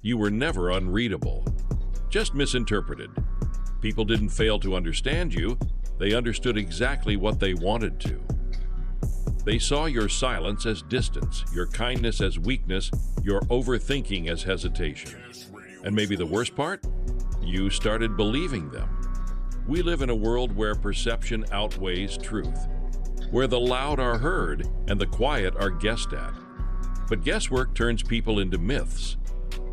You were never unreadable, just misinterpreted. People didn't fail to understand you, they understood exactly what they wanted to. They saw your silence as distance, your kindness as weakness, your overthinking as hesitation. And maybe the worst part? You started believing them. We live in a world where perception outweighs truth, where the loud are heard and the quiet are guessed at. But guesswork turns people into myths,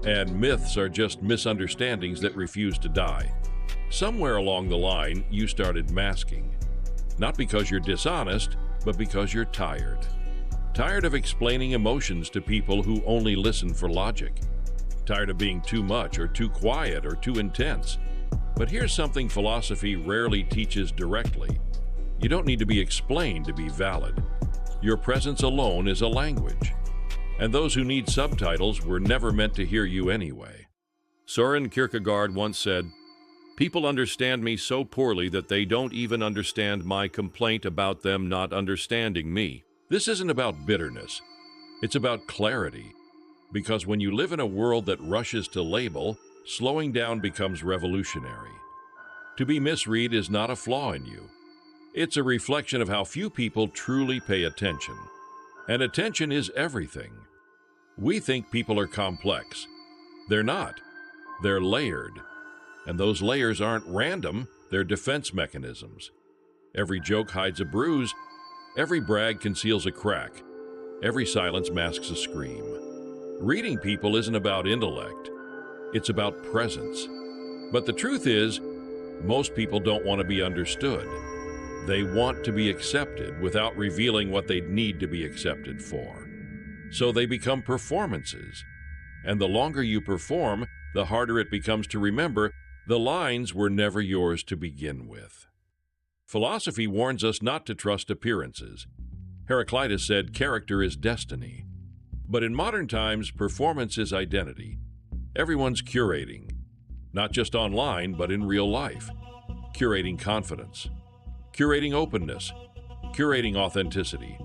and myths are just misunderstandings that refuse to die. Somewhere along the line, you started masking. Not because you're dishonest, but because you're tired. Tired of explaining emotions to people who only listen for logic. Tired of being too much or too quiet or too intense. But here's something philosophy rarely teaches directly. You don't need to be explained to be valid. Your presence alone is a language. And those who need subtitles were never meant to hear you anyway. Soren Kierkegaard once said, "People understand me so poorly that they don't even understand my complaint about them not understanding me." This isn't about bitterness. It's about clarity. Because when you live in a world that rushes to label, slowing down becomes revolutionary. To be misread is not a flaw in you. It's a reflection of how few people truly pay attention. And attention is everything. We think people are complex. They're not. They're layered. And those layers aren't random, they're defense mechanisms. Every joke hides a bruise, every brag conceals a crack, every silence masks a scream. Reading people isn't about intellect, it's about presence. But the truth is, most people don't want to be understood. They want to be accepted without revealing what they need to be accepted for. So they become performances. And the longer you perform, the harder it becomes to remember the lines were never yours to begin with. Philosophy warns us not to trust appearances. Heraclitus said, "Character is destiny." But in modern times, performance is identity. Everyone's curating, not just online, but in real life. Curating confidence, curating openness, curating authenticity.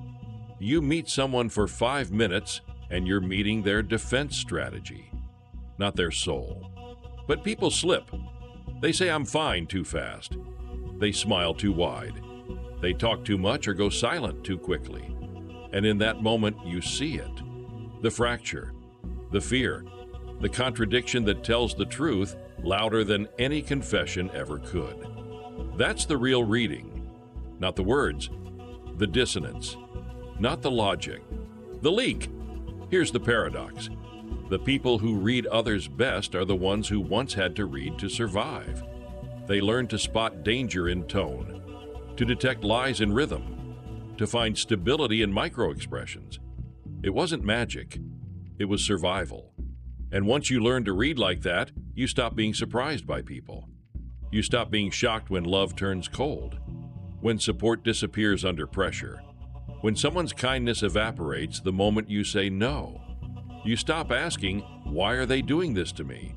You meet someone for 5 minutes, and you're meeting their defense strategy, not their soul. But people slip. They say, "I'm fine," too fast. They smile too wide. They talk too much or go silent too quickly. And in that moment, you see it. The fracture, the fear, the contradiction that tells the truth louder than any confession ever could. That's the real reading. Not the words, the dissonance. Not the logic, the leak. Here's the paradox. The people who read others best are the ones who once had to read to survive. They learned to spot danger in tone, to detect lies in rhythm, to find stability in micro-expressions. It wasn't magic, it was survival. And once you learn to read like that, you stop being surprised by people. You stop being shocked when love turns cold, when support disappears under pressure, when someone's kindness evaporates the moment you say no. You stop asking, "Why are they doing this to me?"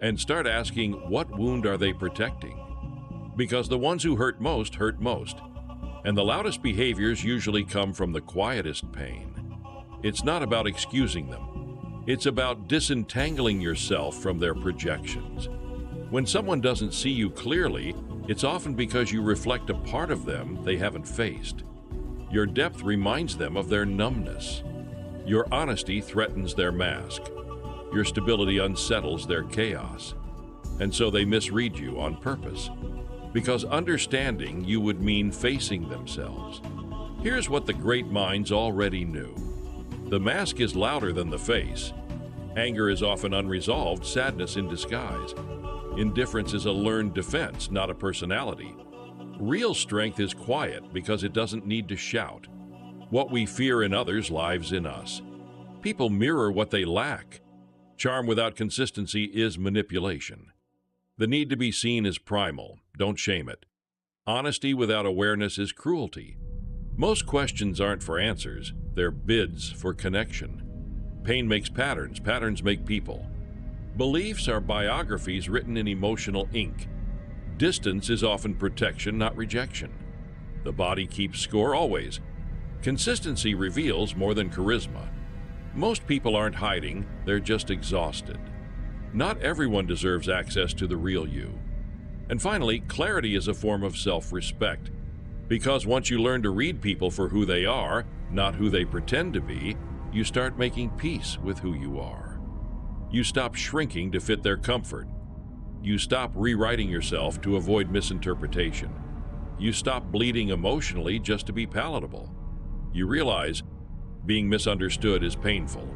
and start asking, "What wound are they protecting?" Because the ones who hurt most, and the loudest behaviors usually come from the quietest pain. It's not about excusing them. It's about disentangling yourself from their projections. When someone doesn't see you clearly, it's often because you reflect a part of them they haven't faced. Your depth reminds them of their numbness. Your honesty threatens their mask. Your stability unsettles their chaos. And so they misread you on purpose. Because understanding you would mean facing themselves. Here's what the great minds already knew. The mask is louder than the face. Anger is often unresolved, sadness in disguise. Indifference is a learned defense, not a personality. Real strength is quiet because it doesn't need to shout. What we fear in others lives in us. People mirror what they lack. Charm without consistency is manipulation. The need to be seen is primal. Don't shame it. Honesty without awareness is cruelty. Most questions aren't for answers. They're bids for connection. Pain makes patterns. Patterns make people. Beliefs are biographies written in emotional ink. Distance is often protection, not rejection. The body keeps score always. Consistency reveals more than charisma. Most people aren't hiding, they're just exhausted. Not everyone deserves access to the real you. And finally, clarity is a form of self-respect. Because once you learn to read people for who they are, not who they pretend to be, you start making peace with who you are. You stop shrinking to fit their comfort. You stop rewriting yourself to avoid misinterpretation. You stop bleeding emotionally just to be palatable. You realize being misunderstood is painful,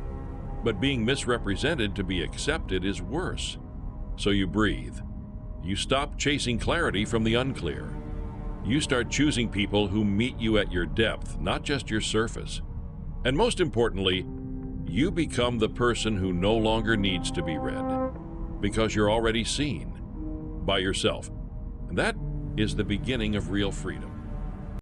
but being misrepresented to be accepted is worse. So you breathe. You stop chasing clarity from the unclear. You start choosing people who meet you at your depth, not just your surface. And most importantly, you become the person who no longer needs to be read, because you're already seen by yourself. And that is the beginning of real freedom.